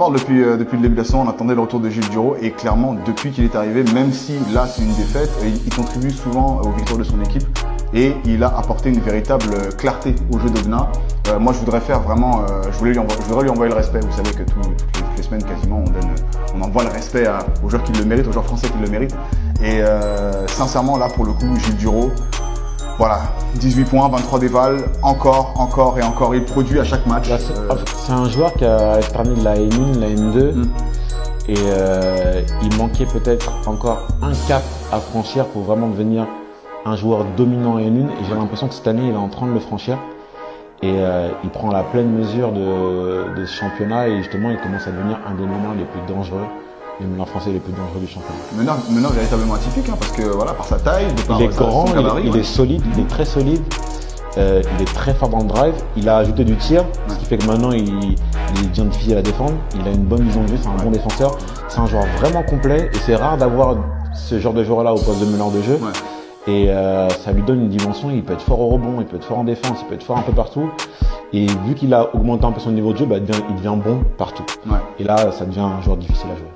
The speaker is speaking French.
parle depuis le début de la saison, on attendait le retour de Gilles Duro et clairement depuis qu'il est arrivé, même si là c'est une défaite, il contribue souvent aux victoires de son équipe et il a apporté une véritable clarté au jeu d'Aubenas. Moi je voudrais faire vraiment, je voudrais lui envoyer le respect. Vous savez que toutes les semaines quasiment on envoie le respect aux joueurs qui le méritent, aux joueurs français qui le méritent. Et sincèrement là pour le coup Gilles Duro, voilà, 18 points, 23 dévals, encore et encore, il produit à chaque match. C'est un joueur qui a terminé de la N1, la N2 et il manquait peut-être encore un cap à franchir pour vraiment devenir un joueur dominant en N1 et j'ai l'impression que cette année il est en train de le franchir et il prend la pleine mesure de ce championnat et justement il commence à devenir un des meneurs les plus dangereux. Les meneurs français les plus dangereux du championnat. Meneur véritablement atypique hein, parce que voilà par sa taille, il est grand, il est solide, il est très solide, il est très fort dans le drive, il a ajouté du tir, ce qui fait que maintenant il est bien difficile à défendre, il a une bonne vision de jeu, c'est un bon défenseur, c'est un joueur vraiment complet et c'est rare d'avoir ce genre de joueur là au poste de meneur de jeu. Et ça lui donne une dimension, il peut être fort au rebond, il peut être fort en défense, il peut être fort un peu partout. Et vu qu'il a augmenté un peu son niveau de jeu, bah, il devient bon partout. Et là, ça devient un joueur difficile à jouer.